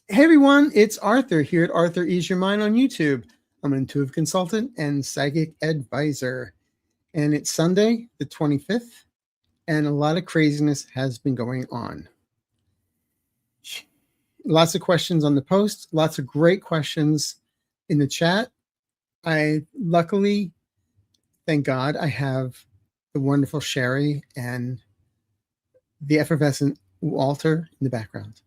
Hey everyone, it's Arthur here at Arthur Ease Your Mind on YouTube. I'm an intuitive consultant and psychic advisor. And it's Sunday, the 25th, and a lot of craziness has been going on. Lots of questions on the post, lots of great questions in the chat. Luckily, thank God, I have the wonderful Sherry and the effervescent Walter in the background.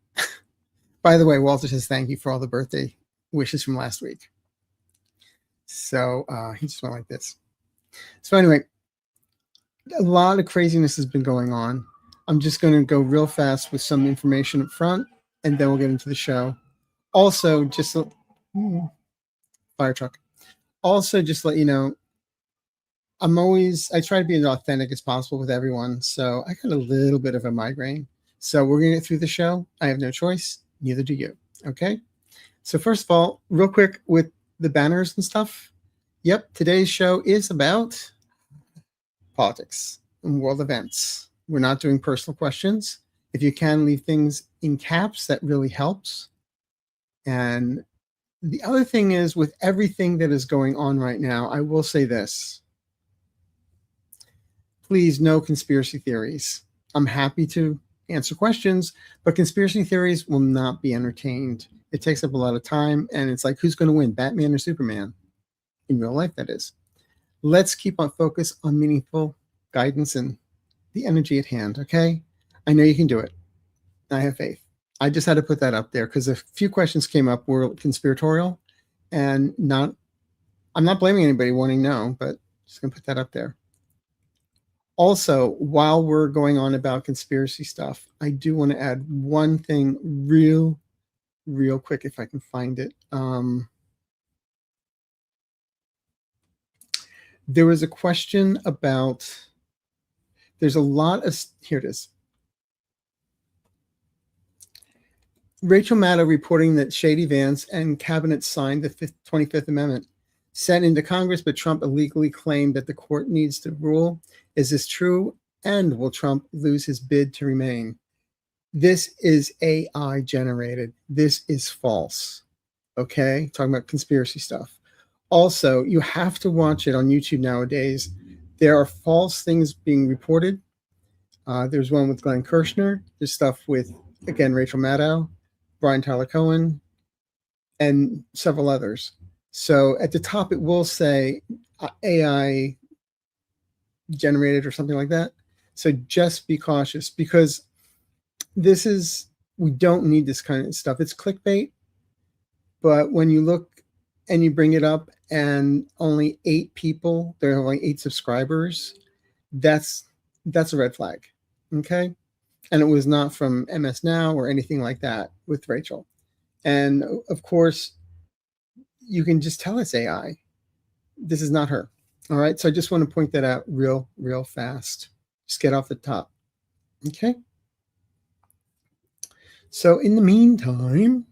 By the way, Walter says thank you for all the birthday wishes from last week. So he just went like this. So anyway, a lot of craziness has been going on. I'm just going to go real fast with some information up front, and then we'll get into the show. Also, just fire truck. Also, just let you know, I try to be as authentic as possible with everyone. So I got a little bit of a migraine. So we're going to get through the show. I have no choice. Neither do you. Okay. So first of all, real quick with the banners and stuff. Yep. Today's show is about politics and world events. We're not doing personal questions. If you can leave things in caps, that really helps. And the other thing is, with everything that is going on right now, I will say this. Please, no conspiracy theories. I'm happy to answer questions, but conspiracy theories will not be entertained. It takes up a lot of time, and it's like, who's going to win, Batman or Superman? In real life, that is. Let's keep on focus on meaningful guidance and the energy at hand, okay? I know you can do it. I have faith. I just had to put that up there because a few questions came up were conspiratorial, and I'm not blaming anybody wanting no, but just going to put that up there. Also, while we're going on about conspiracy stuff, I do want to add one thing real quick if I can find it. There was a question about, there's a lot of, here it is. Rachel Maddow reporting that shady Viens and cabinet signed the 25th Amendment, sent into Congress, but Trump illegally claimed that the court needs to rule. Is this true? And will Trump lose his bid to remain? This is AI generated. This is false. Okay? Talking about conspiracy stuff. Also, you have to watch it on YouTube nowadays. There are false things being reported. There's one with Glenn Kirshner. There's stuff with, again, Rachel Maddow, Brian Tyler Cohen, and several others. So at the top, it will say AI generated or something like that. So just be cautious, because we don't need this kind of stuff. It's clickbait, but when you look and you bring it up and only 8 people, there are only 8 subscribers, that's a red flag. Okay. And it was not from MS Now or anything like that with Rachel. And of course, you can just tell it's AI. This is not her. All right. So I just want to point that out real fast. Just get off the top. Okay. So in the meantime,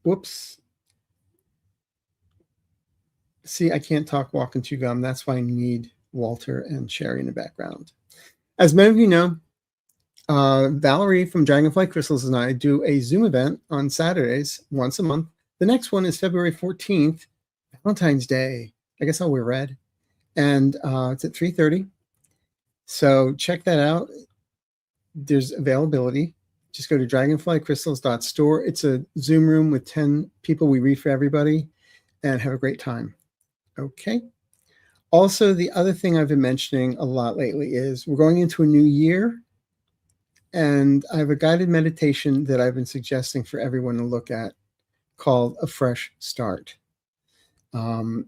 whoops. See, I can't talk walking chew gum. That's why I need Walter and Sherry in the background. As many of you know, Valerie from Dragonfly Crystals and I do a Zoom event on Saturdays once a month. The next one is February 14th, Valentine's Day. I guess I'll wear red. And it's at 3:30. So check that out. There's availability. Just go to dragonflycrystals.store. It's a Zoom room with 10 people. We read for everybody and have a great time. Okay. Also, the other thing I've been mentioning a lot lately is we're going into a new year. And I have a guided meditation that I've been suggesting for everyone to look at called A Fresh Start. Why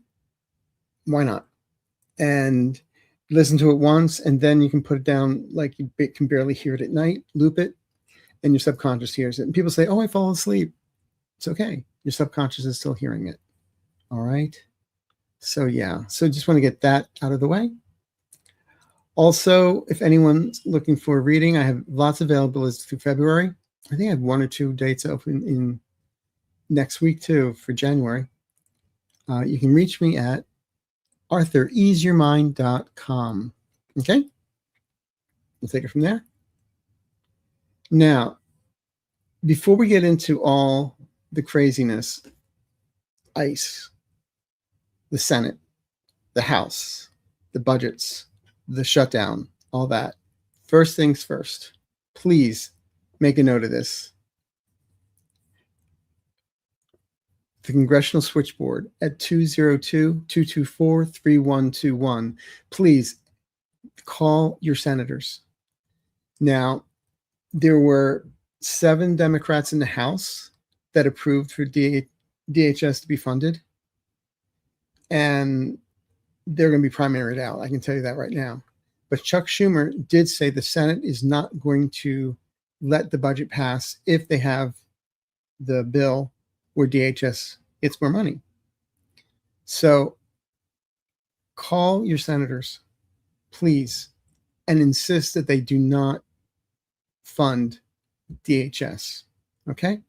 not? And listen to it once, and then you can put it down like you can barely hear it at night, loop it, and your subconscious hears it. And people say, oh, I fall asleep. It's okay. Your subconscious is still hearing it. All right. So yeah, so just want to get that out of the way. Also, if anyone's looking for a reading, I have lots of availability through February. I think I have 1 or 2 dates open in next week too for January. You can reach me at arthureaseyourmind.com. Okay? We'll take it from there. Now, before we get into all the craziness, ICE, the Senate, the House, the budgets, the shutdown, all that. First things first, please make a note of this. The Congressional Switchboard at 202-224-3121. Please call your senators. Now, there were 7 Democrats in the House that approved for DHS to be funded. And they're going to be primaried out. I can tell you that right now. But Chuck Schumer did say the Senate is not going to let the budget pass if they have the bill where DHS gets more money. So call your senators, please, and insist that they do not fund DHS. Okay?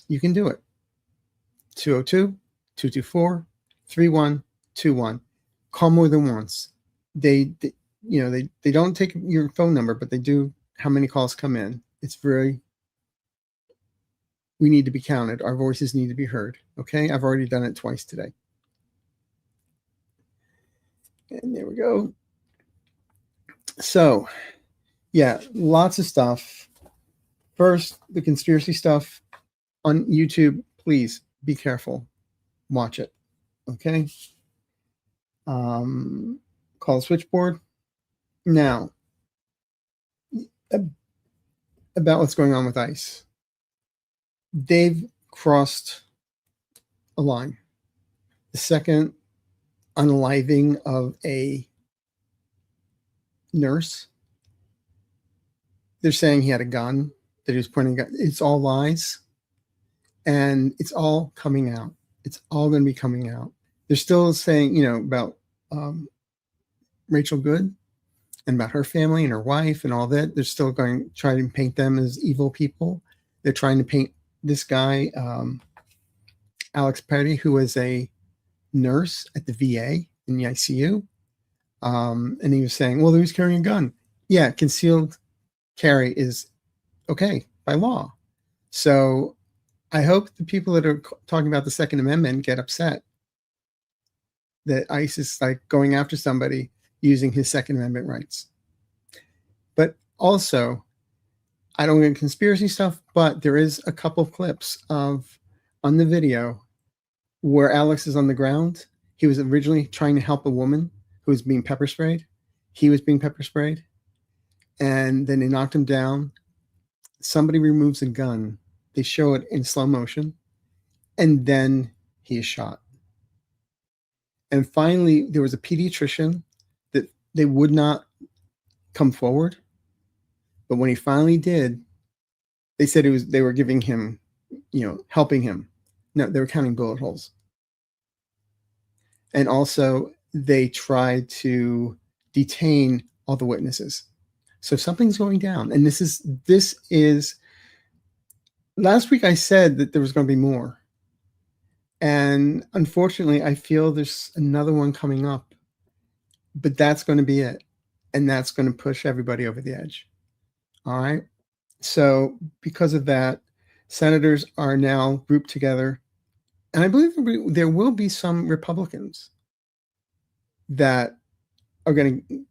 You can do it. 202-224-3121. Call more than once. They don't take your phone number, but they do how many calls come in. It's very, we need to be counted. Our voices need to be heard. Okay? I've already done it twice today. And there we go. So, yeah, lots of stuff. First, the conspiracy stuff on YouTube. Please be careful. Watch it. Okay? Call the switchboard. Now, about what's going on with ICE. They've crossed a line. The second unaliving of a nurse. They're saying he had a gun, that he was pointing a gun. It's all lies. And it's all coming out. It's all going to be coming out. They're still saying, about Rachel Good and about her family and her wife and all that. They're still going to try to paint them as evil people. They're trying to paint this guy, Alex Petty, who was a nurse at the VA in the ICU. And he was saying, well, he was carrying a gun. Yeah, concealed carry is okay by law. So I hope the people that are talking about the Second Amendment get upset that ICE is like going after somebody using his Second Amendment rights. But also, I don't get conspiracy stuff, but there is a couple of clips on the video where Alex is on the ground. He was originally trying to help a woman who was being pepper sprayed. He was being pepper sprayed. And then they knocked him down. Somebody removes a gun. They show it in slow motion. And then he is shot. And finally, there was a pediatrician that they would not come forward. But when he finally did, they said they were giving him, helping him. No, they were counting bullet holes. And also, they tried to detain all the witnesses. So something's going down. And this is last week I said that there was going to be more. And unfortunately, I feel there's another one coming up. But that's going to be it. And that's going to push everybody over the edge. All right. So because of that, senators are now grouped together. And I believe there will be some Republicans that are going to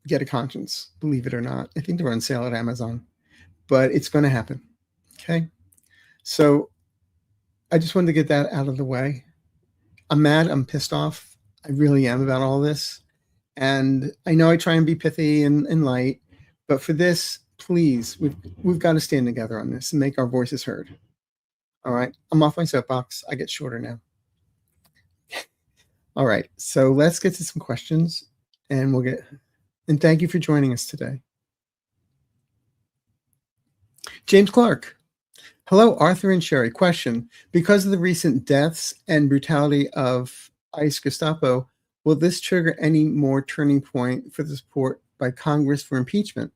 get a conscience, believe it or not. I think they're on sale at Amazon. But it's going to happen. Okay. So I just wanted to get that out of the way. I'm mad. I'm pissed off. I really am about all this. And I know I try and be pithy and light, but for this, please, we've got to stand together on this and make our voices heard. All right. I'm off my soapbox. I get shorter now. All right. So let's get to some questions and and thank you for joining us today. James Clark. Hello, Arthur and Sherry. Question. Because of the recent deaths and brutality of ICE Gestapo, will this trigger any more turning point for the support by Congress for impeachment?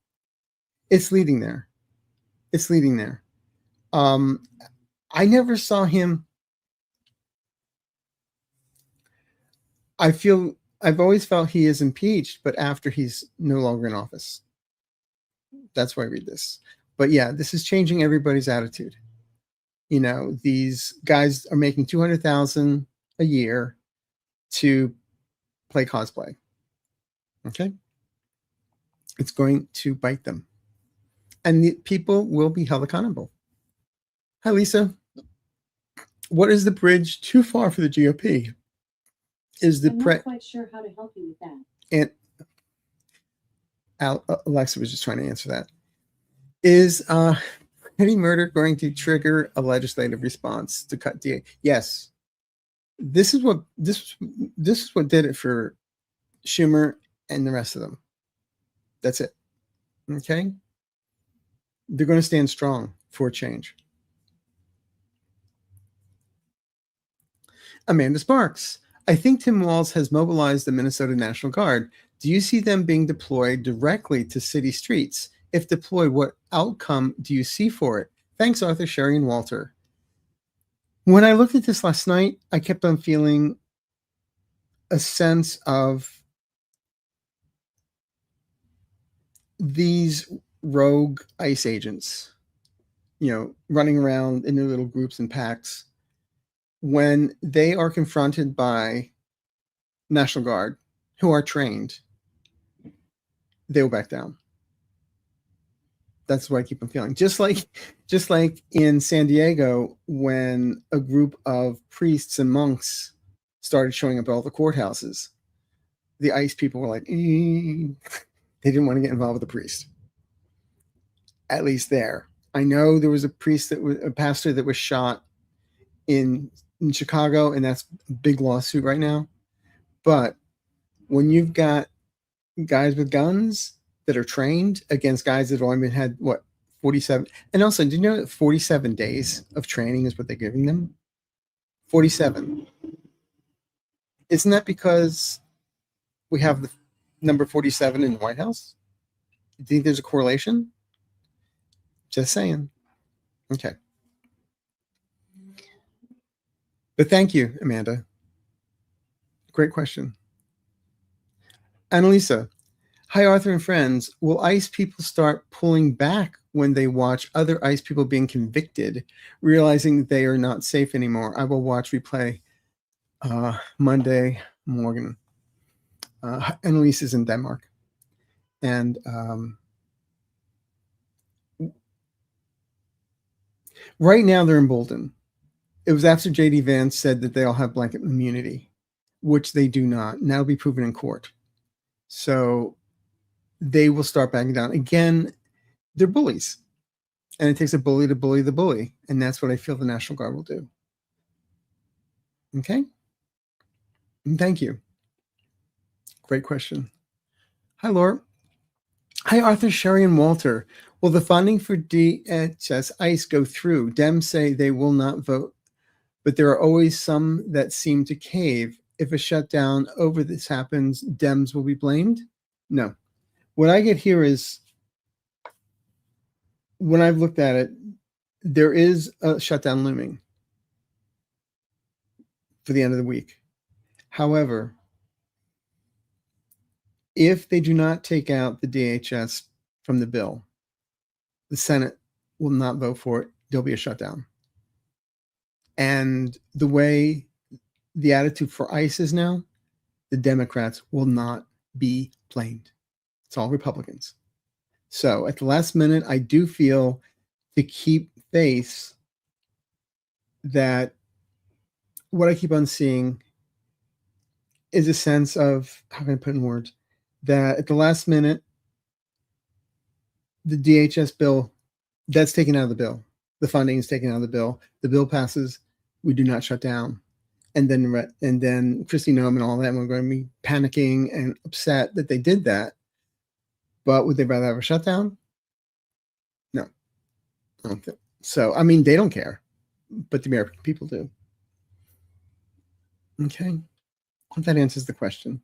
It's leading there. It's leading there. I never saw him. I've always felt he is impeached, but after he's no longer in office. That's why I read this. But yeah, this is changing everybody's attitude. You know, these guys are making $200,000 a year to play cosplay. Okay, it's going to bite them, and the people will be held accountable. Hi, Lisa. What is the bridge too far for the GOP? I'm not quite sure how to help you with that. And Alexa was just trying to answer that. Is Freddie murder going to trigger a legislative response to cut DA? Yes. This is what did it for Schumer and the rest of them. That's it. Okay. They're going to stand strong for change. Amanda Sparks. I think Tim Walz has mobilized the Minnesota National Guard. Do you see them being deployed directly to city streets? If deployed, what outcome do you see for it? Thanks, Arthur, Sherry, and Walter. When I looked at this last night, I kept on feeling a sense of these rogue ICE agents, you know, running around in their little groups and packs. When they are confronted by National Guard, who are trained, they will back down. That's what I keep on feeling. Just like in San Diego, when a group of priests and monks started showing up at all the courthouses, the ICE people were like, they didn't want to get involved with the priest. At least there. I know there was a pastor that was shot in Chicago, and that's a big lawsuit right now. But when you've got guys with guns that are trained against guys that have only had 47, and also, do you know that 47 days of training is what they're giving them? 47. Isn't that because we have the number 47 in the White House? Do you think there's a correlation? Just saying. Okay. But thank you, Amanda. Great question. Annalisa. Hi, Arthur and friends. Will ICE people start pulling back when they watch other ICE people being convicted, realizing they are not safe anymore? I will watch replay Monday morning. Annalise is in Denmark. And right now they're emboldened. It was after J.D. Vance said that they all have blanket immunity, which they do not. Now be proven in court. So they will start backing down. Again, they're bullies. And it takes a bully to bully the bully. And that's what I feel the National Guard will do. Okay? And thank you. Great question. Hi, Laura. Hi, Arthur, Sherry, and Walter. Will the funding for DHS ICE go through? Dems say they will not vote, but there are always some that seem to cave. If a shutdown over this happens, Dems will be blamed? No. What I get here is, when I've looked at it, there is a shutdown looming for the end of the week. However, if they do not take out the DHS from the bill, the Senate will not vote for it. There'll be a shutdown. And the way the attitude for ICE is now, the Democrats will not be blamed. It's all Republicans. So at the last minute, I do feel, to keep faith, that what I keep on seeing is a sense of, how can I put in words, that at the last minute, the DHS bill, that's taken out of the bill. The funding is taken out of the bill. The bill passes. We do not shut down. And then Christy Noem and all that, we're going to be panicking and upset that they did that. But would they rather have a shutdown? No. I don't think so. I mean, they don't care, but the American people do. Okay. I hope that answers the question.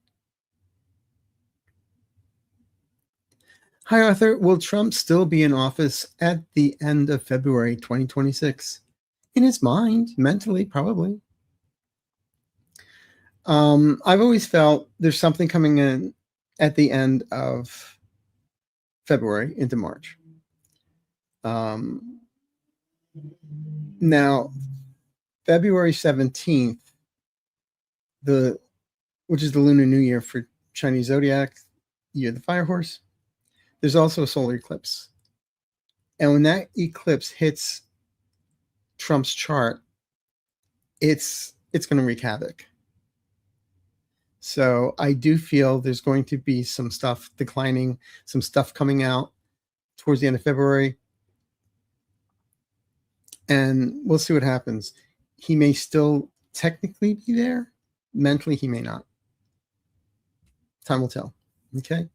Hi, Arthur. Will Trump still be in office at the end of February 2026? In his mind, mentally, probably. I've always felt there's something coming in at the end of February into March. Now, February 17th, which is the Lunar New Year for Chinese Zodiac, year of the Fire Horse, there's also a solar eclipse. And when that eclipse hits Trump's chart, it's going to wreak havoc. So I do feel there's going to be some stuff declining, some stuff coming out towards the end of February. And we'll see what happens. He may still technically be there. Mentally, he may not. Time will tell. Okay.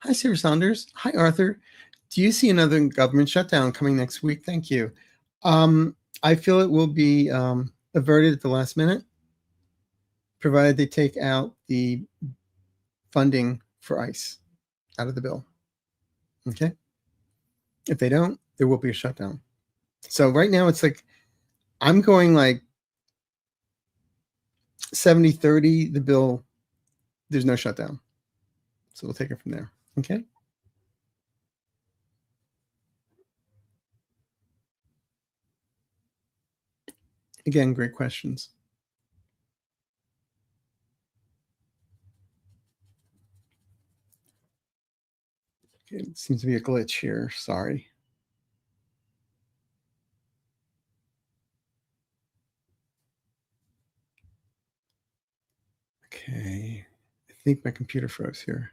Hi, Sarah Saunders. Hi, Arthur. Do you see another government shutdown coming next week? Thank you. I feel it will be averted at the last minute, provided they take out the funding for ICE out of the bill. Okay. If they don't, there will be a shutdown. So right now it's like, I'm going like 70-30, the bill, there's no shutdown. So we'll take it from there. Okay. Again, great questions. Okay, it seems to be a glitch here. Sorry. Okay. I think my computer froze here.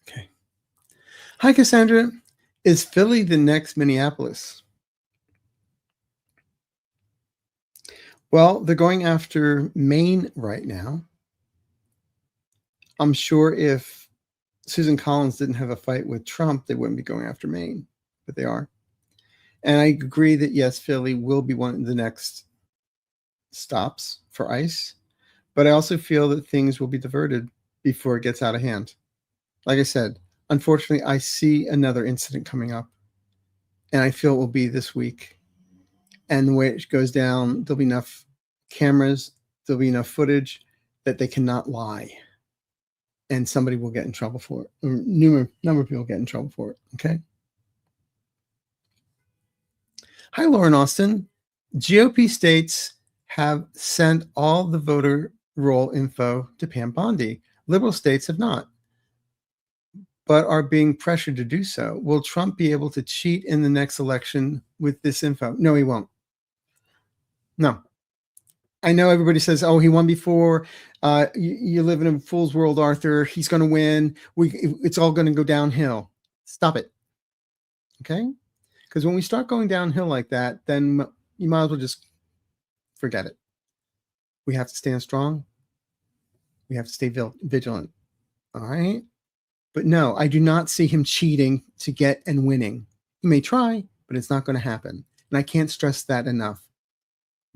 Okay. Hi, Cassandra. Is Philly the next Minneapolis? Well, they're going after Maine right now. I'm sure if Susan Collins didn't have a fight with Trump, they wouldn't be going after Maine, but they are. And I agree that, yes, Philly will be one of the next stops for ICE, but I also feel that things will be diverted before it gets out of hand. Like I said, unfortunately, I see another incident coming up, and I feel it will be this week. And the way it goes down, there'll be enough cameras, there'll be enough footage that they cannot lie. And somebody will get in trouble for it. Or number of people get in trouble for it. Okay. Hi, Lauren Austin. GOP states have sent all the voter roll info to Pam Bondi. Liberal states have not, but are being pressured to do so. Will Trump be able to cheat in the next election with this info? No, he won't. No. I know everybody says, oh, he won before. You live in a fool's world, Arthur. He's going to win. It's all going to go downhill. Stop it. Okay? Because when we start going downhill like that, then you might as well just forget it. We have to stand strong. We have to stay vigilant. All right? But no, I do not see him cheating to get and winning. He may try, but it's not going to happen. And I can't stress that enough.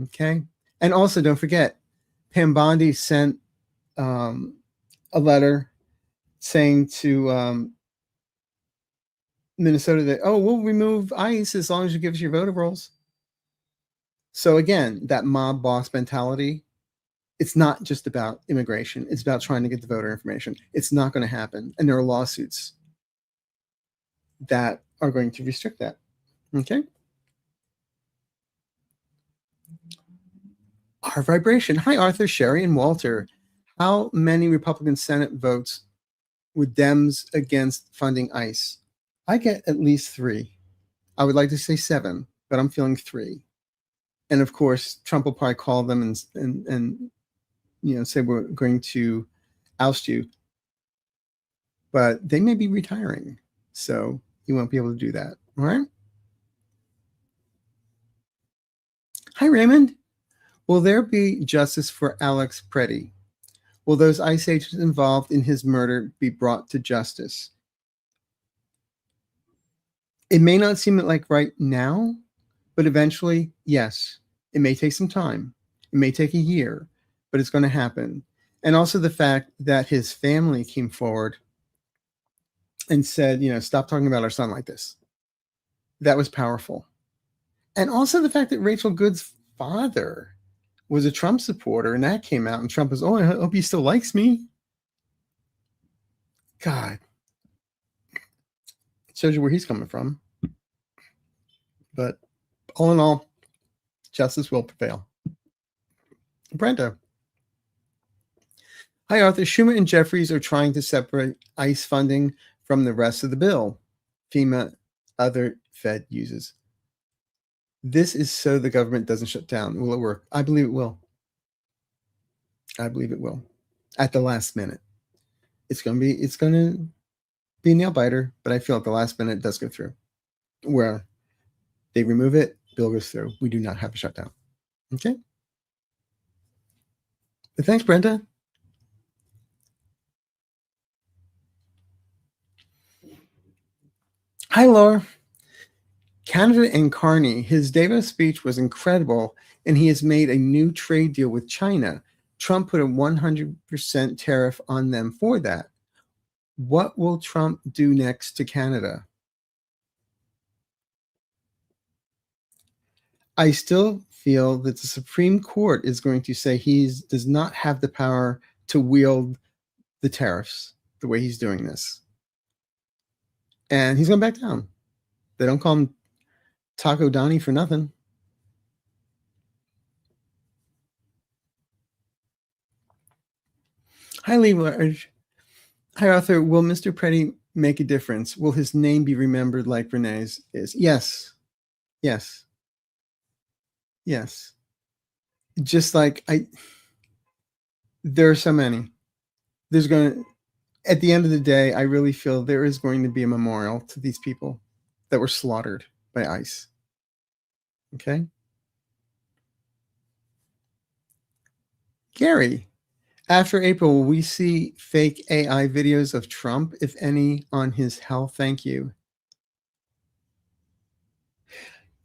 Okay? And also, don't forget, Pam Bondi sent a letter saying to Minnesota that, oh, we'll remove ICE as long as you give us your voter rolls. So again, that mob boss mentality, it's not just about immigration. It's about trying to get the voter information. It's not going to happen. And there are lawsuits that are going to restrict that. Okay? Our vibration. Hi, Arthur, Sherry, and Walter. How many Republican Senate votes with Dems against funding ICE? I get at least 3. I would like to say 7, but I'm feeling 3. And of course, Trump will probably call them and say we're going to oust you. But they may be retiring, so you won't be able to do that. All right? Hi, Raymond. Will there be justice for Alex Preddy? Will those ICE agents involved in his murder be brought to justice? It may not seem like right now, but eventually, yes. It may take some time. It may take a year, but it's going to happen. And also the fact that his family came forward and said, stop talking about our son like this. That was powerful. And also the fact that Rachel Good's father was a Trump supporter, and that came out, and Trump was, oh, I hope he still likes me. God. It shows you where he's coming from. But all in all, justice will prevail. Brenda. Hi, Arthur. Schumer and Jeffries are trying to separate ICE funding from the rest of the bill. FEMA, other Fed uses. This is so the government doesn't shut down. Will it work? I believe it will. I believe it will. At the last minute. It's going to be a nail biter, but I feel at the last minute it does go through. Where they remove it, bill goes through. We do not have a shutdown. Okay? But thanks, Brenda. Hi, Laura. Canada and Carney, his Davos speech was incredible, and he has made a new trade deal with China. Trump put a 100% tariff on them for that. What will Trump do next to Canada? I still feel that the Supreme Court is going to say he does not have the power to wield the tariffs the way he's doing this. And he's going back down. They don't call him Taco Donnie for nothing. Hi, Lee Large. Hi, Arthur. Will Mr. Petty make a difference? Will his name be remembered like Renee's is? Yes. Yes. Yes. Just like there are so many. At the end of the day, I really feel there is going to be a memorial to these people that were slaughtered by ICE. Okay? Gary, after April, will we see fake AI videos of Trump, if any, on his health? Thank you.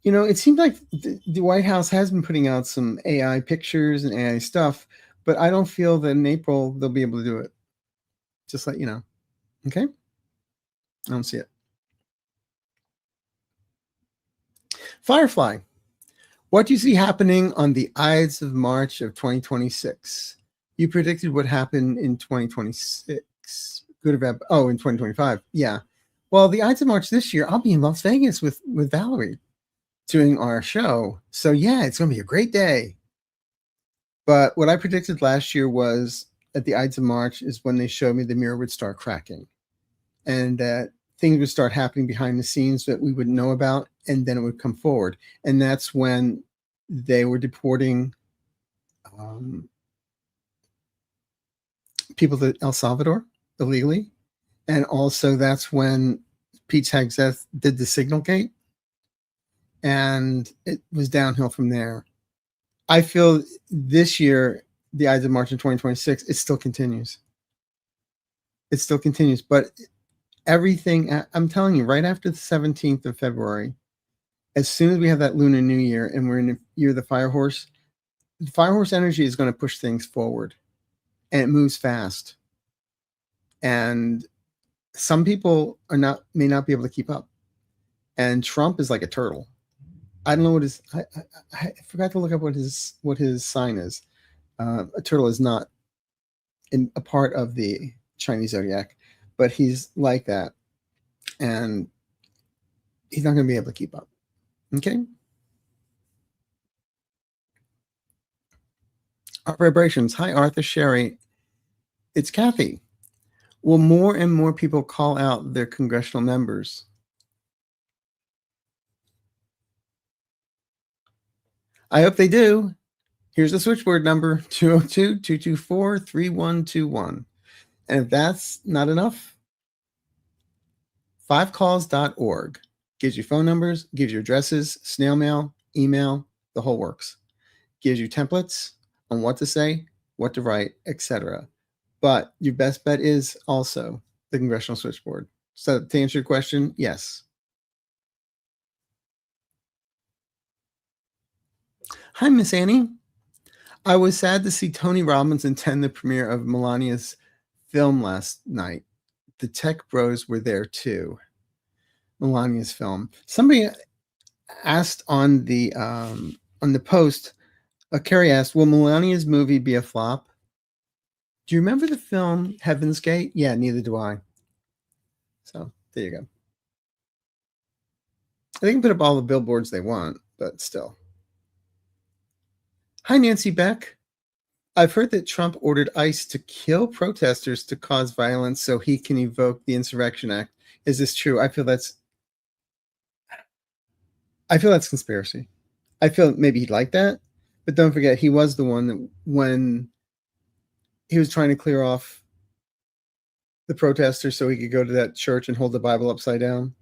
You know, it seems like the White House has been putting out some AI pictures and AI stuff, but I don't feel that in April they'll be able to do it. Just let you know. Okay? I don't see it. Firefly, what do you see happening on the Ides of March of 2026? You predicted what happened in 2026. Good or bad? Oh, in 2025. Yeah. Well, the Ides of March this year, I'll be in Las Vegas with Valerie doing our show. So yeah, it's going to be a great day. But what I predicted last year was at the Ides of March is when they showed me the mirror would start cracking and that things would start happening behind the scenes that we would know about, and then it would come forward. And that's when they were deporting people to El Salvador illegally. And also that's when Pete Hegseth did the Signal Gate. And it was downhill from there. I feel this year, the Ides of March in 2026, it still continues. It still continues. But everything, I'm telling you, right after the 17th of February, as soon as we have that Lunar New Year and we're in the year of the Fire Horse energy is going to push things forward. And it moves fast. And some people may not be able to keep up. And Trump is like a turtle. I don't know what his. I forgot to look up what his sign is. A turtle is not a part of the Chinese zodiac, but he's like that, and he's not going to be able to keep up. Okay. Our vibrations. Hi, Arthur, Sherry. It's Kathy. Will more and more people call out their congressional members? I hope they do. Here's the switchboard number, 202-224-3121. And if that's not enough, 5calls.org gives you phone numbers, gives you addresses, snail mail, email, the whole works. Gives you templates on what to say, what to write, etc. But your best bet is also the congressional switchboard. So to answer your question, yes. Hi, Miss Annie. I was sad to see Tony Robbins attend the premiere of Melania's film last night. The tech bros were there too. Melania's film. Somebody asked on the post, Carrie asked, will Melania's movie be a flop? Do you remember the film Heaven's Gate? Yeah, neither do I. So there you go. They can put up all the billboards they want, but still. Hi, Nancy Beck. I've heard that Trump ordered ICE to kill protesters to cause violence so he can evoke the Insurrection Act. Is this true? I feel that's conspiracy. I feel maybe he'd like that, but don't forget he was the one that when he was trying to clear off the protesters so he could go to that church and hold the Bible upside down.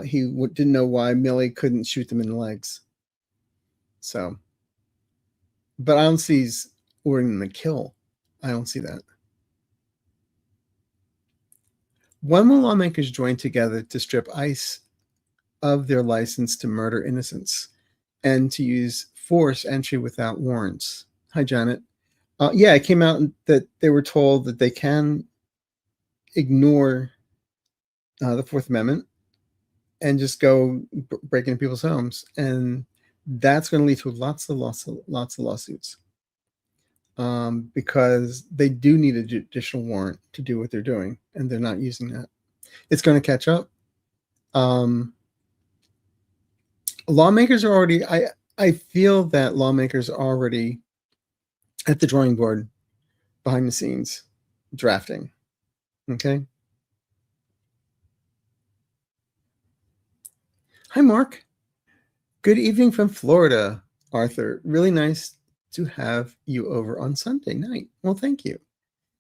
He didn't know why Milley couldn't shoot them in the legs. So, but I don't see he's ordering them to kill. I don't see that. When will lawmakers join together to strip ICE of their license to murder innocents and to use force entry without warrants? Hi, Janet. Yeah, it came out that they were told that they can ignore the Fourth Amendment and just go break into people's homes, and that's going to lead to lots of lawsuits because they do need a judicial warrant to do what they're doing, and they're not using that. It's going to catch up. Lawmakers are already. I feel that lawmakers are already at the drawing board, behind the scenes, drafting. Okay. Hi, Mark. Good evening from Florida, Arthur. Really nice to have you over on Sunday night. Well, thank you.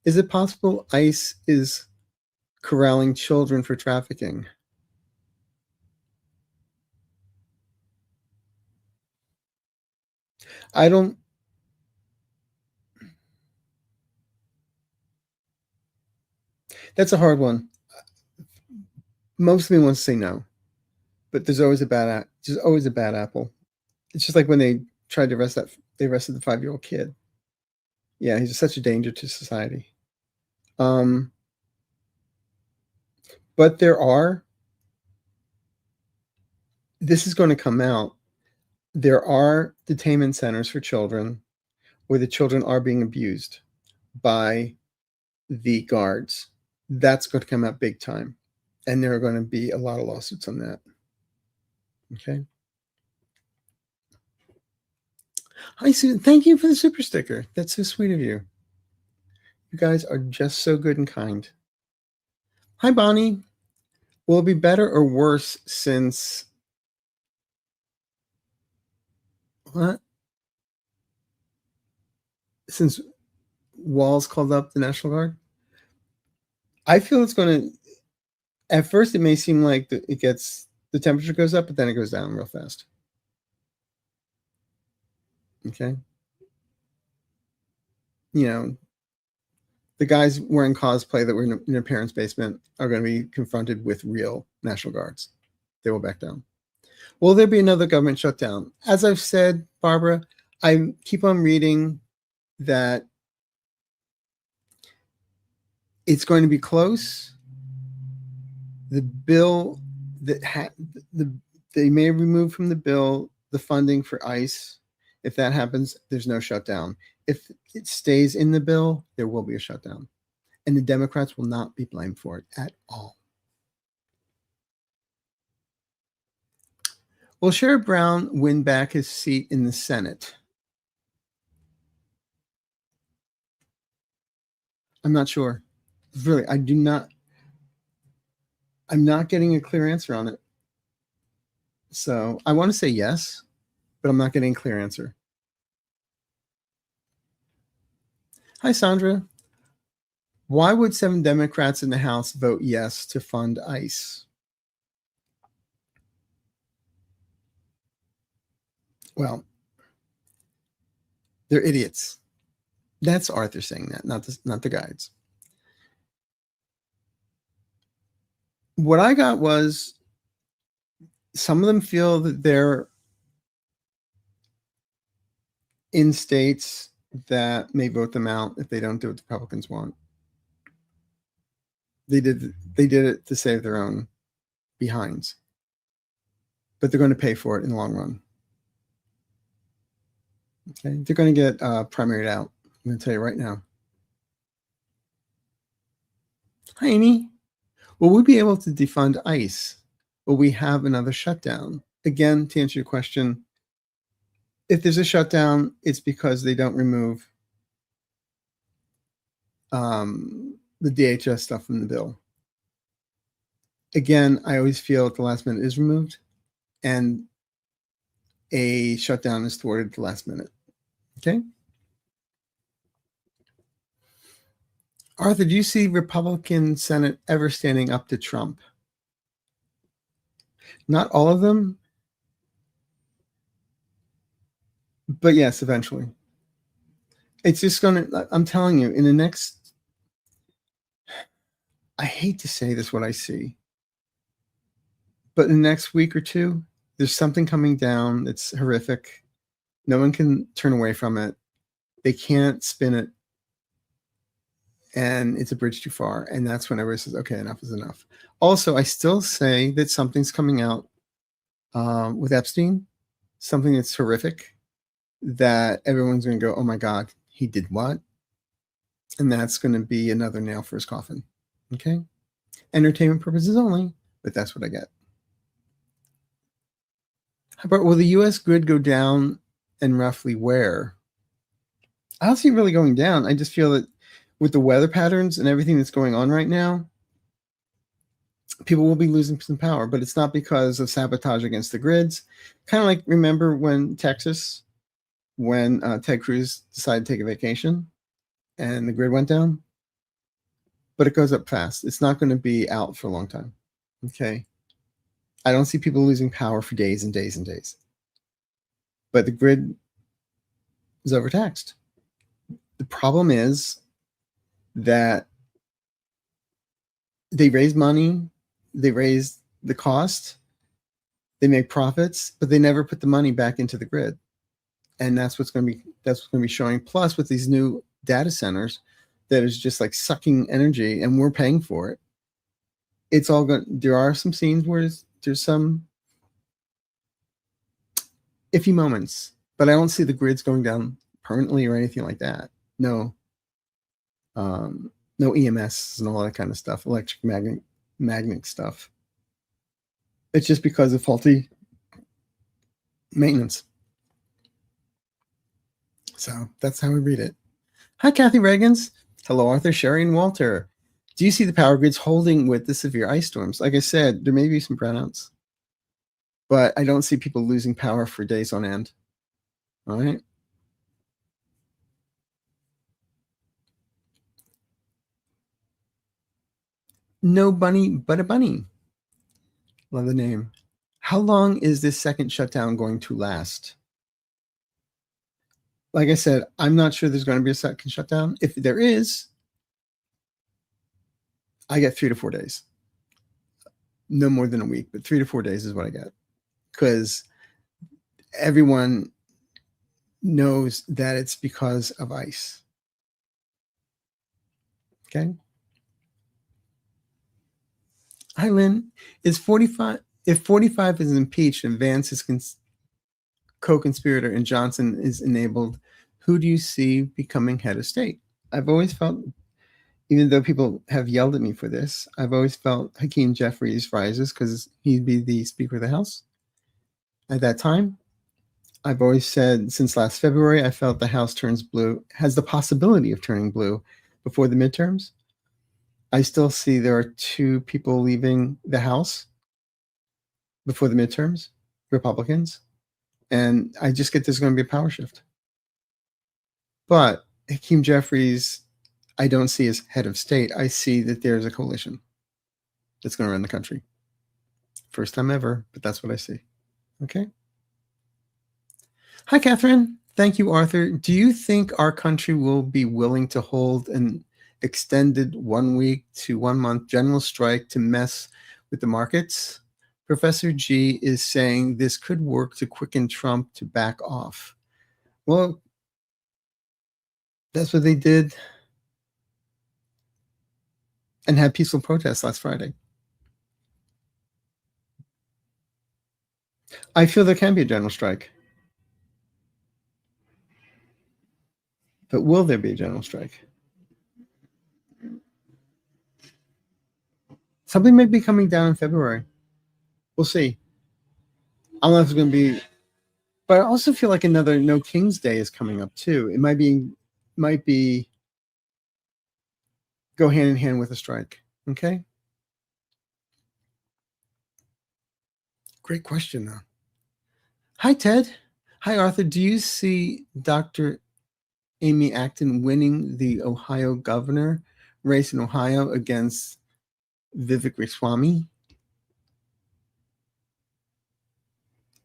Is it possible ICE is corralling children for trafficking? I don't. That's a hard one. Most of me wants to say no, but there's always a bad apple. It's just like when they tried to arrested the 5-year-old kid. Yeah, he's such a danger to society. But this is going to come out. There are detainment centers for children where the children are being abused by the guards. That's going to come out big time. And there are going to be a lot of lawsuits on that. Okay. Hi, Susan. Thank you for the super sticker. That's so sweet of you. You guys are just so good and kind. Hi, Bonnie. Will it be better or worse since what? Since Walls called up the National Guard? I feel it's going to, at first it may seem like the temperature goes up, but then it goes down real fast. Okay. You know, the guys wearing cosplay that were in their parents' basement are going to be confronted with real National Guards. They will back down. Will there be another government shutdown? As I've said, Barbara, I keep on reading that it's going to be close. The bill they may remove from the bill the funding for ICE. If that happens, there's no shutdown. If it stays in the bill, there will be a shutdown. And the Democrats will not be blamed for it at all. Will Sherrod Brown win back his seat in the Senate? I'm not sure. Really, I'm not getting a clear answer on it. So I want to say yes, but I'm not getting a clear answer. Hi, Sandra. Why would 7 Democrats in the House vote yes to fund ICE? Well, they're idiots. That's Arthur saying that, not the guides. What I got was some of them feel that they're in states that may vote them out if they don't do what the Republicans want. They did it to save their own behinds. But they're going to pay for it in the long run. Okay, they're going to get primaried out. I'm going to tell you right now. Hi, Amy. Will we be able to defund ICE? Will we have another shutdown? Again, to answer your question, if there's a shutdown, it's because they don't remove the DHS stuff from the bill. Again, I always feel at the last minute is removed, and a shutdown is thwarted at the last minute. Okay? Arthur, do you see Republican Senate ever standing up to Trump? Not all of them, but yes, eventually. It's just going to, I'm telling you, in the next, I hate to say this, what I see, but in the next week or two, there's something coming down that's horrific. No one can turn away from it. They can't spin it. And it's a bridge too far. And that's when everybody says, okay, enough is enough. Also, I still say that something's coming out with Epstein, something that's horrific, that everyone's going to go, oh my God, he did what? And that's going to be another nail for his coffin. Okay? Entertainment purposes only, but that's what I get. How about, will the U.S. grid go down, and roughly where? I don't see it really going down. I just feel that with the weather patterns and everything that's going on right now, people will be losing some power, but it's not because of sabotage against the grids. Kind of like, remember when Texas, when Ted Cruz decided to take a vacation and the grid went down? But it goes up fast. It's not going to be out for a long time. Okay? I don't see people losing power for days and days and days. But the grid is overtaxed. The problem is that they raise money, they raise the cost, they make profits, but they never put the money back into the grid. And that's what's going to be showing. Plus, with these new data centers, that is just like sucking energy, and we're paying for it. It's all going. There are some scenes where there's some iffy moments, but I don't see the grids going down permanently or anything like that. No. No EMS and all that kind of stuff, electric magnet stuff. It's just because of faulty maintenance. So that's how we read it. Hi, Kathy Reagans. Hello, Arthur, Sherry, and Walter. Do you see the power grids holding with the severe ice storms? Like I said, there may be some brownouts, but I don't see people losing power for days on end. All right. No bunny, but a bunny. Love the name. How long is this second shutdown going to last? Like I said, I'm not sure there's going to be a second shutdown. If there is, I get 3 to 4 days. No more than a week, but 3 to 4 days is what I get. Because everyone knows that it's because of ICE. Okay? Hi, Lynn. Is 45, if 45 is impeached and Vance is co-conspirator and Johnson is enabled, who do you see becoming head of state? I've always felt, even though people have yelled at me for this, I've always felt Hakeem Jeffries rises because he'd be the Speaker of the House at that time. I've always said since last February, I felt the House turns blue, has the possibility of turning blue before the midterms. I still see there are 2 people leaving the House before the midterms, Republicans. And I just get there's going to be a power shift. But Hakeem Jeffries, I don't see as head of state. I see that there's a coalition that's going to run the country. First time ever, but that's what I see. Okay. Hi, Catherine. Thank you, Arthur. Do you think our country will be willing to hold an extended 1 week to 1 month general strike to mess with the markets? Professor G is saying this could work to quicken Trump to back off. Well, that's what they did and had peaceful protests last Friday. I feel there can be a general strike. But will there be a general strike? Something may be coming down in February. We'll see. I don't know if it's going to be, but I also feel like another No King's Day is coming up too. It might be go hand in hand with a strike. Okay. Great question though. Hi, Ted. Hi, Arthur. Do you see Dr. Amy Acton winning the Ohio governor race in Ohio against Vivek Ramaswamy?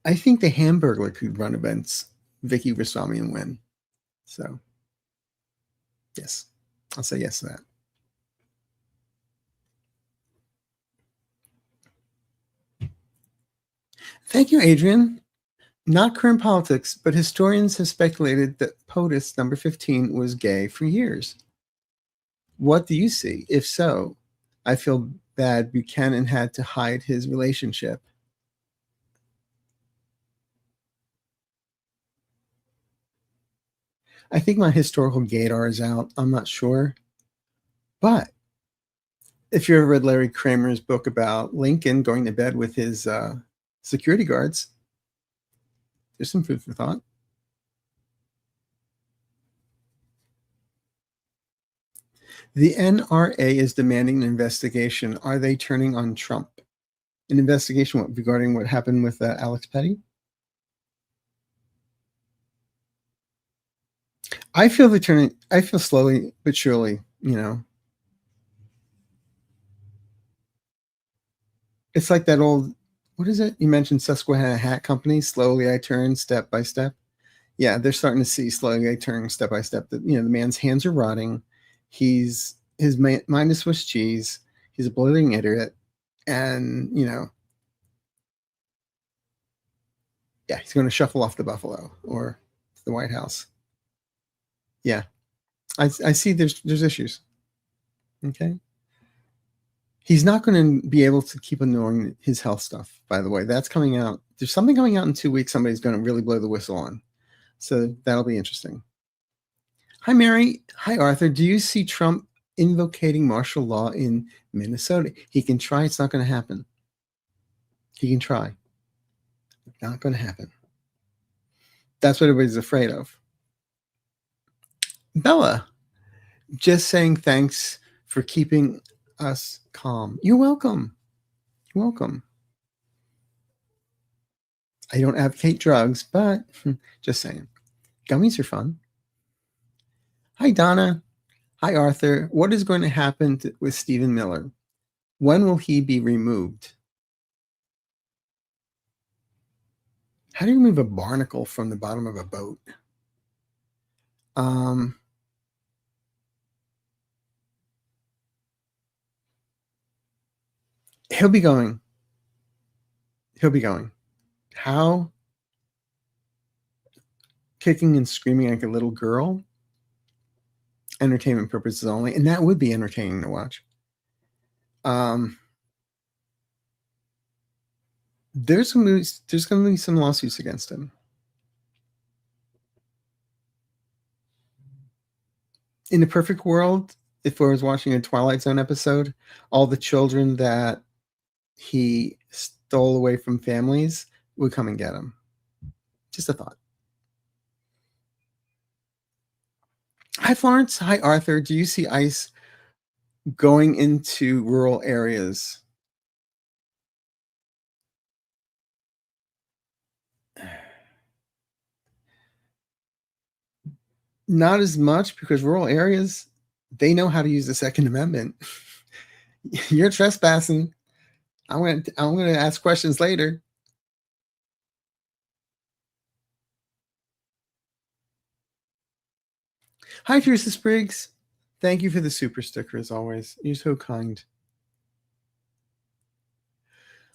I think the Hamburglar could run against Vicky Ramaswamy and win. So, yes, I'll say yes to that. Thank you, Adrian. Not current politics, but historians have speculated that POTUS number 15 was gay for years. What do you see? If so, I feel bad Buchanan had to hide his relationship. I think my historical gaydar is out. I'm not sure. But if you ever read Larry Kramer's book about Lincoln going to bed with his security guards, there's some food for thought. The NRA is demanding an investigation. Are they turning on Trump? An investigation regarding what happened with Alex Petty? I feel they're turning. I feel slowly but surely, it's like that old, what is it? You mentioned Susquehanna Hat Company. Slowly I turn, step by step. Yeah, they're starting to see slowly I turn, step by step. That the man's hands are rotting. His mind is Swiss cheese. He's a blithering idiot, and yeah, he's going to shuffle off to Buffalo or the White House. Yeah, I see. There's issues. Okay. He's not going to be able to keep ignoring his health stuff, by the way. That's coming out. There's something coming out in 2 weeks somebody's going to really blow the whistle on. So that'll be interesting. Hi, Mary. Hi, Arthur. Do you see Trump invocating martial law in Minnesota? He can try. It's not going to happen. He can try. Not going to happen. That's what everybody's afraid of. Bella, just saying thanks for keeping us calm. You're welcome. You're welcome. I don't advocate drugs, but just saying. Gummies are fun. Hi, Donna. Hi, Arthur. What is going to happen with Stephen Miller? When will he be removed? How do you remove a barnacle from the bottom of a boat? He'll be going. He'll be going. How? Kicking and screaming like a little girl. Entertainment purposes only. And that would be entertaining to watch. There's going to be some lawsuits against him. In a perfect world, if I was watching a Twilight Zone episode, all the children that he stole away from families would come and get him. Just a thought. Hi, Florence. Hi, Arthur. Do you see ICE going into rural areas? Not as much, because rural areas, they know how to use the Second Amendment. You're trespassing. I'm going to ask questions later. Hi, Teresa Spriggs. Thank you for the super sticker as always. You're so kind.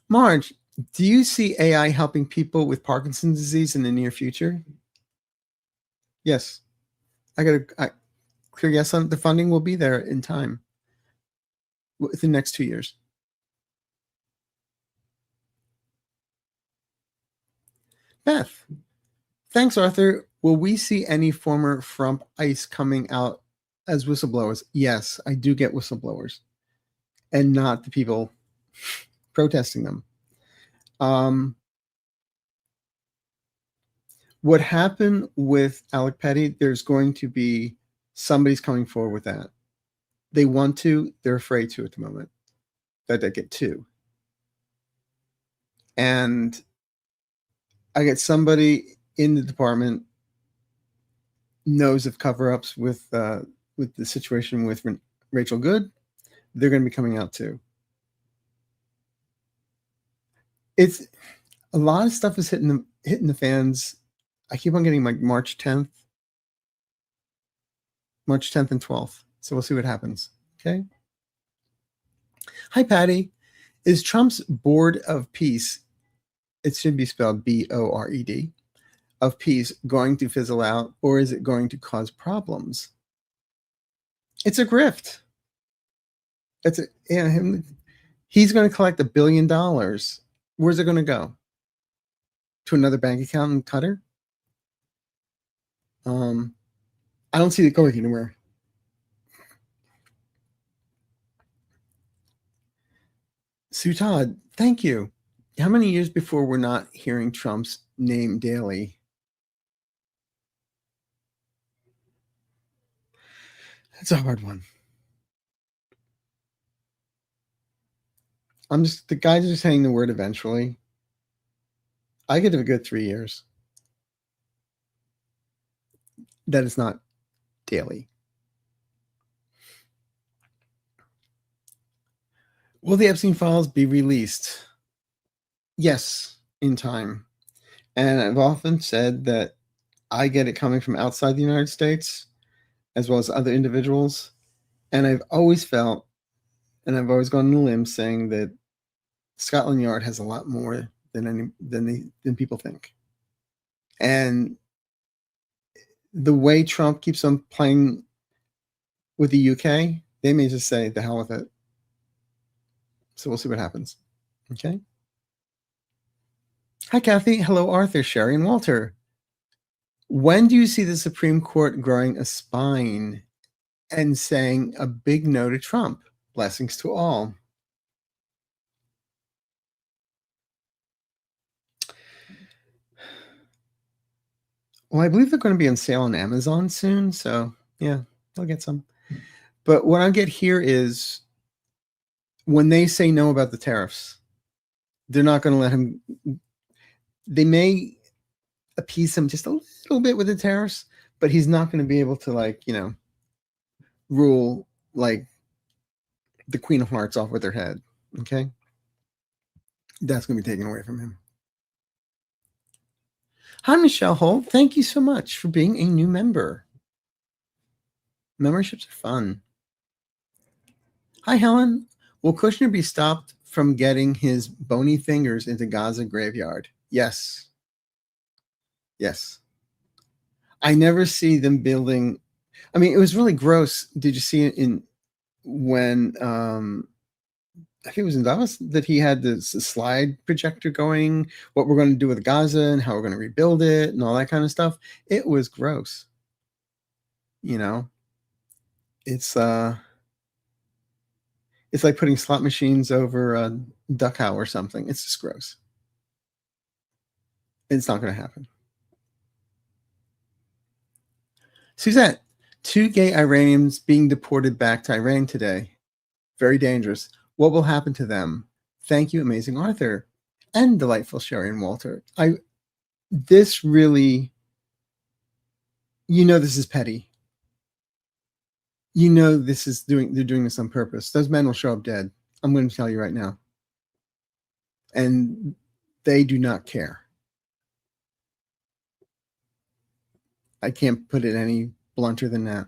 Marge, do you see AI helping people with Parkinson's disease in the near future? Yes. I got a clear yes on the funding will be there in time within the next 2 years. Beth, thanks, Arthur. Will we see any former Trump ICE coming out as whistleblowers? Yes, I do get whistleblowers, and not the people protesting them. What happened with Alec Petty, there's going to be somebody's coming forward with that. They want to, they're afraid to at the moment, that they get two. And I get somebody in the department knows of cover-ups with the situation with Rachel Good. They're going to be coming out too. It's a lot of stuff is hitting the fans. I keep on getting like March 10th and 12th. So we'll see what happens. Okay. Hi, Patty. Is Trump's Board of Peace, it should be spelled BORED, of peace, going to fizzle out, or is it going to cause problems? It's a grift. He's going to collect $1 billion. Where's it going to go? To another bank account in Qatar? I don't see it going anywhere. Sue Todd, thank you. How many years before we're not hearing Trump's name daily? That's a hard one. The guys are saying the word eventually. I give it a good 3 years. That is not daily. Will the Epstein files be released? Yes, in time. And I've often said that I get it coming from outside the United States, as well as other individuals. And I've always felt, and I've always gone on a limb saying that Scotland Yard has a lot more than people think. And the way Trump keeps on playing with the UK, they may just say, the hell with it. So we'll see what happens. Okay. Hi, Kathy. Hello, Arthur, Sherry, and Walter. When do you see the Supreme Court growing a spine and saying a big no to Trump? Blessings to all. Well, I believe they're going to be on sale on Amazon soon. So yeah, I'll get some. But what I get here is when they say no about the tariffs, they're not going to let him. They may appease him just a little bit with the tariffs, but he's not going to be able to rule like the Queen of Hearts off with their head. Okay. That's going to be taken away from him. Hi, Michelle Holt. Thank you so much for being a new member. Memberships are fun. Hi, Helen. Will Kushner be stopped from getting his bony fingers into Gaza graveyard? Yes. Yes. I never see them building. I mean, it was really gross. Did you see it when I think it was in Davos that he had this slide projector going, what we're going to do with Gaza and how we're going to rebuild it and all that kind of stuff. It was gross. It's like putting slot machines over a duck howl or something. It's just gross. It's not going to happen. Suzette, 2 gay Iranians being deported back to Iran today. Very dangerous. What will happen to them? Thank you, amazing Arthur, and delightful Sherry and Walter. This really, this is petty. They're doing this on purpose. Those men will show up dead. I'm going to tell you right now. And they do not care. I can't put it any blunter than that.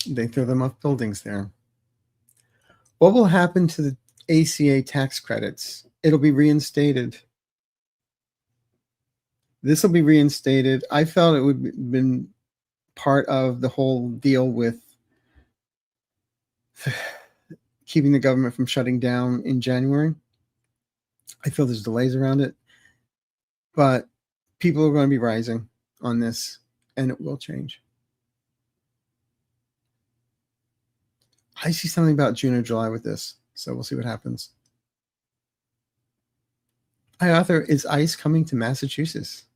They throw them off buildings there. What will happen to the ACA tax credits? It'll be reinstated. This will be reinstated. I felt it would have been part of the whole deal with keeping the government from shutting down in January. I feel there's delays around it, but people are going to be rising on this, and it will change. I see something about June or July with this, so we'll see what happens. Hi, Arthur. Is ICE coming to Massachusetts?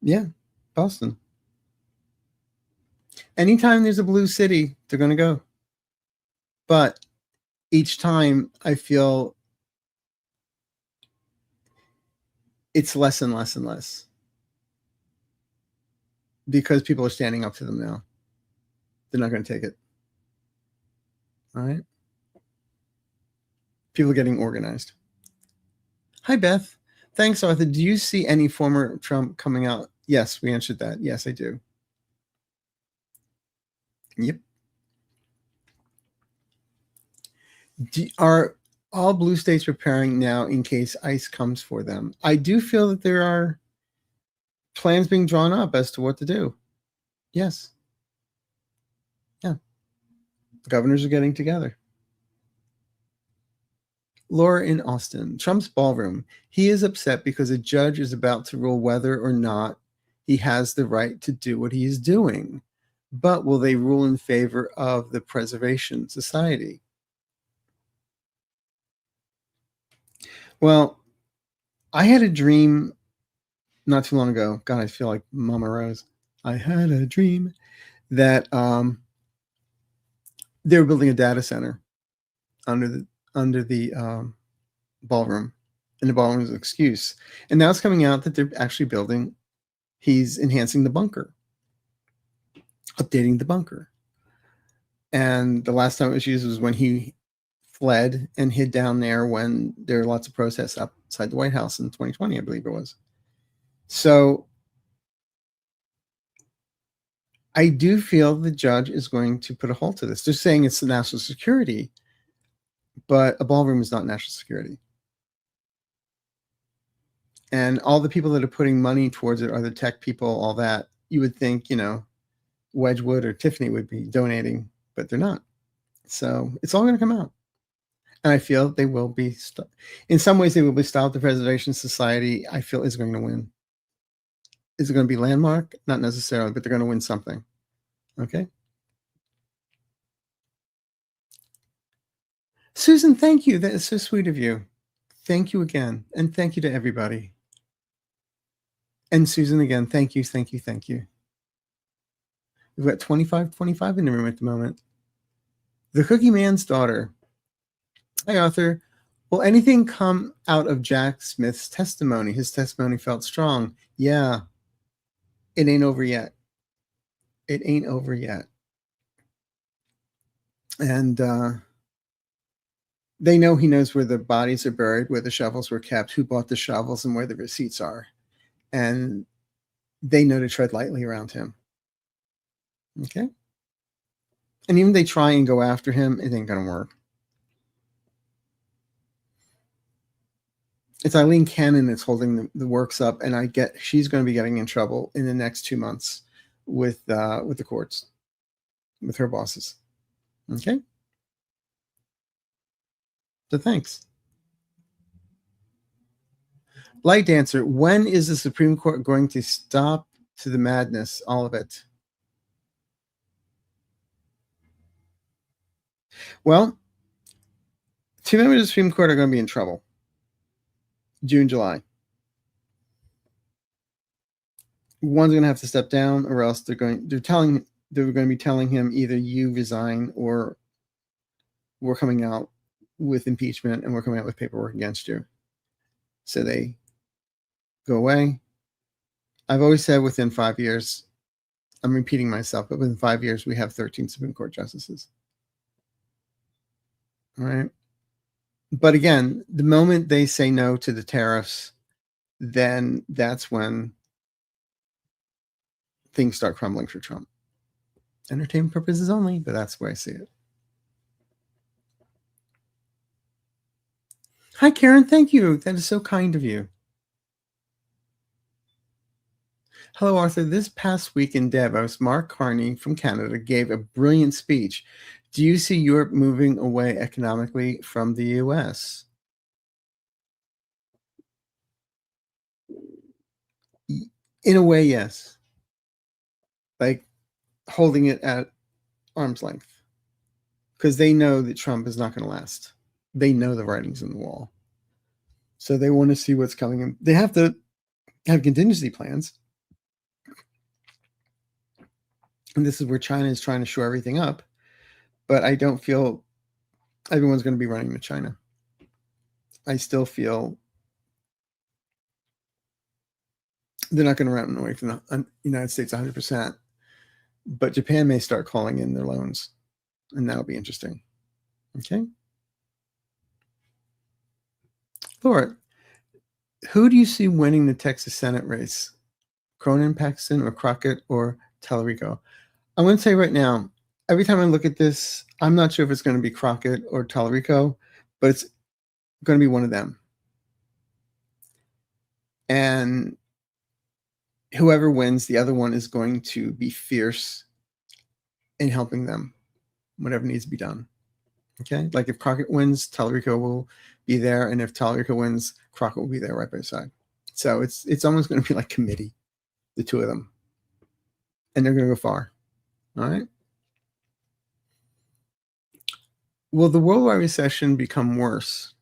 Yeah, Boston. Anytime there's a blue city, they're going to go. But each time I feel it's less and less and less because people are standing up to them now. They're not going to take it. All right. People are getting organized. Hi, Beth. Thanks, Arthur. Do you see any former Trump coming out? Yes, we answered that. Yes, I do. Yep. Are all blue states preparing now in case ICE comes for them? I do feel that there are plans being drawn up as to what to do. Yes. Yeah. The governors are getting together. Laura in Austin, Trump's ballroom. He is upset because a judge is about to rule whether or not he has the right to do what he is doing. But will they rule in favor of the Preservation Society? Well, I had a dream not too long ago. God, I feel like Mama Rose. I had a dream that they were building a data center under the ballroom, and the ballroom was an excuse. And now it's coming out that they're actually building. He's enhancing the bunker, updating the bunker. And the last time it was used was when he fled and hid down there when there were lots of protests outside the White House in 2020, I believe it was. So I do feel the judge is going to put a halt to this. They're saying it's the national security, but a ballroom is not national security. And all the people that are putting money towards it are the tech people, all that. You would think, Wedgwood or Tiffany would be donating, but they're not. So it's all going to come out. And I feel they will be, in some ways, they will be styled. The Preservation Society, I feel, is going to win. Is it going to be landmark? Not necessarily, but they're going to win something. Okay. Susan, thank you. That is so sweet of you. Thank you again. And thank you to everybody. And Susan, again, thank you, thank you, thank you. We've got 25 in the room at the moment. The Cookie Man's daughter. Hi, Arthur. Will anything come out of Jack Smith's testimony? His testimony felt strong. Yeah. It ain't over yet. It ain't over yet. And they know he knows where the bodies are buried, where the shovels were kept, who bought the shovels, and where the receipts are. And they know to tread lightly around him. Okay? And even if they try and go after him, it ain't going to work. It's Eileen Cannon that's holding the works up, and she's going to be getting in trouble in the next 2 months with the courts, with her bosses. Okay? So thanks. Light Dancer, when is the Supreme Court going to stop to the madness, all of it? Well, 2 members of the Supreme Court are going to be in trouble. June, July. One's going to have to step down, or else they're going to be telling him either you resign or we're coming out with impeachment and we're coming out with paperwork against you. So they go away. I've always said within 5 years, I'm repeating myself, but within 5 years, we have 13 Supreme Court justices. All right. But again, the moment they say no to the tariffs, then that's when things start crumbling for Trump. Entertainment purposes only, but that's the way I see it. Hi, Karen. Thank you. That is so kind of you. Hello, Arthur. This past week in Davos, Mark Carney from Canada gave a brilliant speech. Do you see Europe moving away economically from the US? In a way, yes. Like holding it at arm's length. Because they know that Trump is not going to last. They know the writing's on the wall. So they want to see what's coming in. They have to have contingency plans. And this is where China is trying to shore everything up. But I don't feel everyone's going to be running to China. I still feel they're not going to run away from the United States 100%. But Japan may start calling in their loans. And that'll be interesting. Okay. Laura, who do you see winning the Texas Senate race? Cronin, Paxton, or Crockett, or Tallarico? I'm going to say right now, every time I look at this, I'm not sure if it's going to be Crockett or Tallarico, but it's going to be one of them. And whoever wins, the other one is going to be fierce in helping them, whatever needs to be done. Okay? Like if Crockett wins, Tallarico will be there, and if Tallarico wins, Crockett will be there right by his side. So it's almost going to be like committee, the two of them. And they're going to go far. All right? Will the worldwide recession become worse?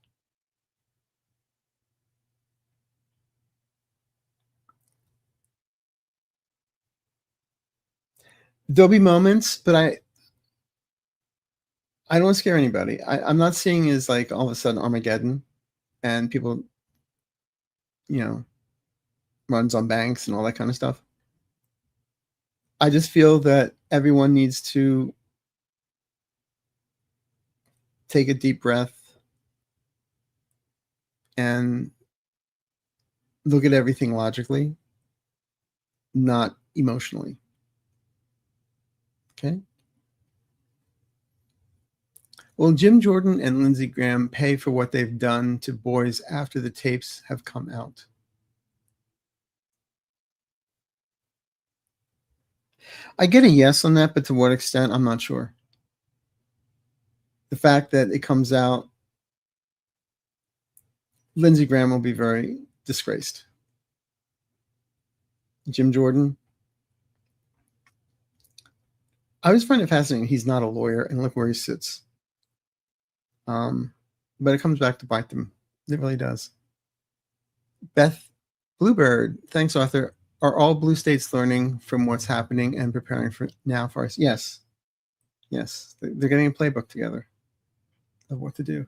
There'll be moments, but I don't want to scare anybody. I'm not seeing as like all of a sudden Armageddon and people, runs on banks and all that kind of stuff. I just feel that everyone needs to take a deep breath and look at everything logically, not emotionally. Okay? Will Jim Jordan and Lindsey Graham pay for what they've done to boys after the tapes have come out? I get a yes on that, but to what extent, I'm not sure. The fact that it comes out, Lindsey Graham will be very disgraced. Jim Jordan, I always find it fascinating. He's not a lawyer, and look where he sits. But it comes back to bite them. It really does. Beth Bluebird, thanks, Arthur. Are all blue states learning from what's happening and preparing for us? Yes. Yes. They're getting a playbook together of what to do.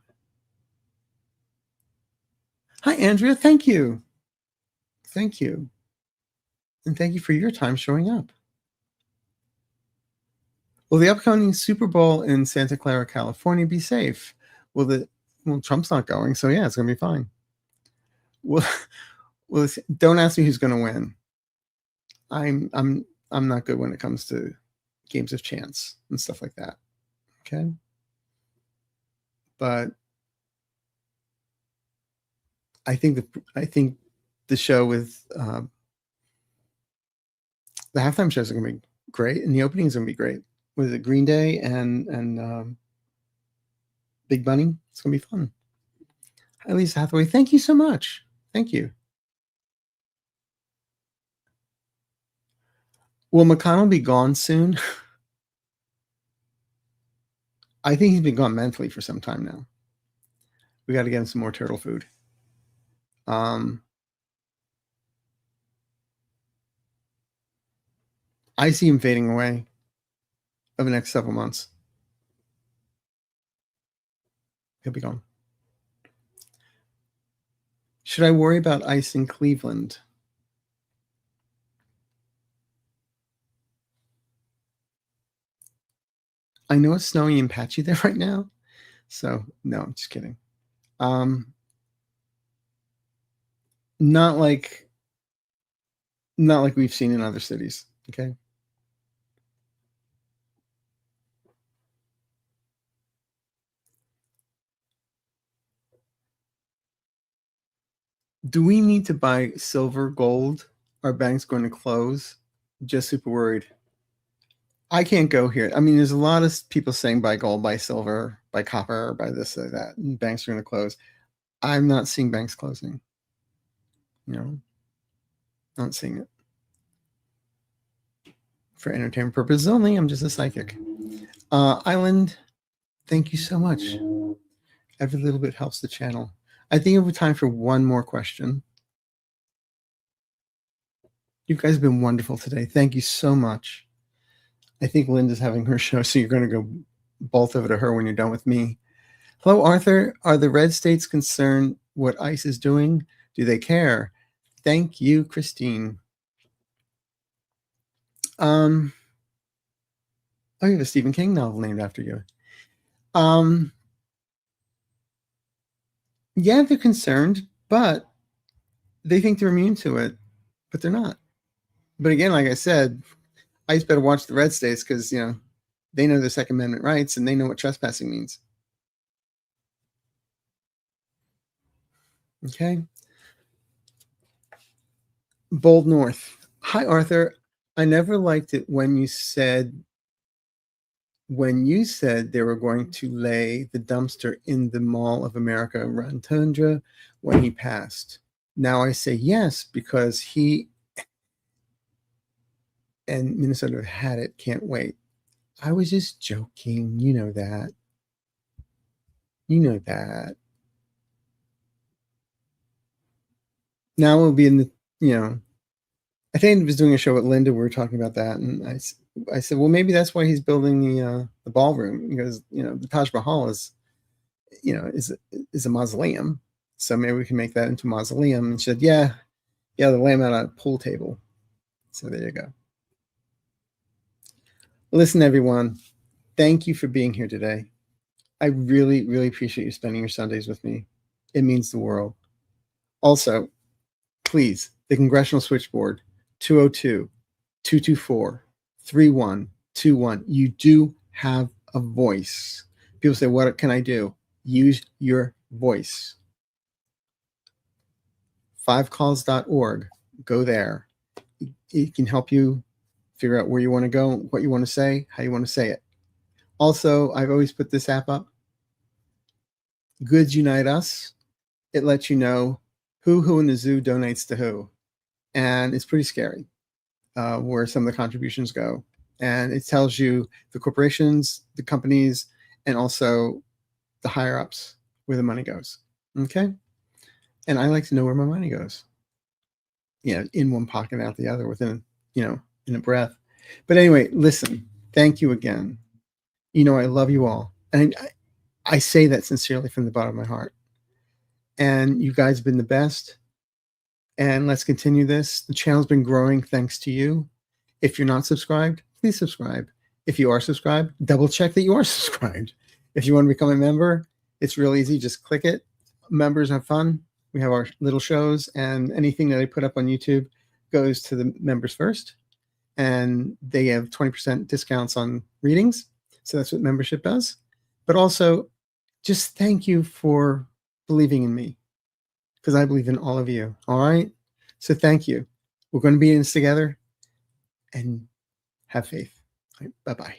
Hi, Andrea. Thank you. Thank you. And thank you for your time showing up. Will the upcoming Super Bowl in Santa Clara, California be safe? Well, Trump's not going, so yeah, it's going to be fine. Well, don't ask me who's going to win. I'm not good when it comes to games of chance and stuff like that. Okay. But I think the show with the halftime shows are going to be great, and the opening is going to be great. With it Green Day and Big Bunny? It's going to be fun. Hi, Lisa Hathaway. Thank you so much. Thank you. Will McConnell be gone soon? I think he's been gone mentally for some time now. We got to get him some more turtle food. I see him fading away over the next several months. He'll be gone. Should I worry about ice in Cleveland? I know it's snowy and patchy there right now. So, no, I'm just kidding. Not like we've seen in other cities, okay? Do we need to buy silver, gold, Are banks going to close? Just super worried. I can't go here. I mean, there's a lot of people saying buy gold, buy silver, buy copper, buy this or that, and banks are going to close. I'm not seeing banks closing. Not seeing it. For entertainment purposes only, I'm just a psychic. Island, thank you so much. Every little bit helps the channel. I think we have time for one more question. You guys have been wonderful today. Thank you so much. I think Linda's having her show, so you're going to go bolt over to her when you're done with me. Hello, Arthur. Are the red states concerned what ICE is doing? Do they care? Thank you, Christine. Oh, you have a Stephen King novel named after you. Yeah, they're concerned, but they think they're immune to it, but they're not. But again, like I said, ICE better watch the red states because, they know the Second Amendment rights and they know what trespassing means. Okay. Bold North. Hi, Arthur. I never liked it when you said they were going to lay the dumpster in the Mall of America Rotunda when he passed. Now I say yes because he and Minnesota have had it. Can't wait. I was just joking. You know that. Now we'll be in the, I think I was doing a show with Linda. We were talking about that. And I said, well, maybe that's why he's building the ballroom because, the Taj Mahal is a mausoleum. So maybe we can make that into a mausoleum. And she said, yeah, they'll lay him out on a pool table. So there you go. Listen, everyone, thank you for being here today. I really, really appreciate you spending your Sundays with me. It means the world. Also, please, the Congressional Switchboard, 202-224-3121. You do have a voice. People say, what can I do? Use your voice. 5calls.org. Go there. It can help you figure out where you want to go, what you want to say, how you want to say it. Also, I've always put this app up. Goods Unite Us. It lets you know who in the zoo donates to who. And it's pretty scary where some of the contributions go. And it tells you the corporations, the companies, and also the higher ups where the money goes. Okay? And I like to know where my money goes. In one pocket, out the other, within, in a breath. But anyway, listen, thank you again. I love you all. And I say that sincerely from the bottom of my heart. And you guys have been the best. And let's continue this. The channel's been growing thanks to you. If you're not subscribed, please subscribe. If you are subscribed, double check that you are subscribed. If you want to become a member, it's real easy. Just click it. Members have fun. We have our little shows, and anything that I put up on YouTube goes to the members first. And they have 20% discounts on readings. So that's what membership does. But also, just thank you for believing in me, because I believe in all of you. All right? So thank you. We're going to be in this together, and have faith. All right, bye-bye.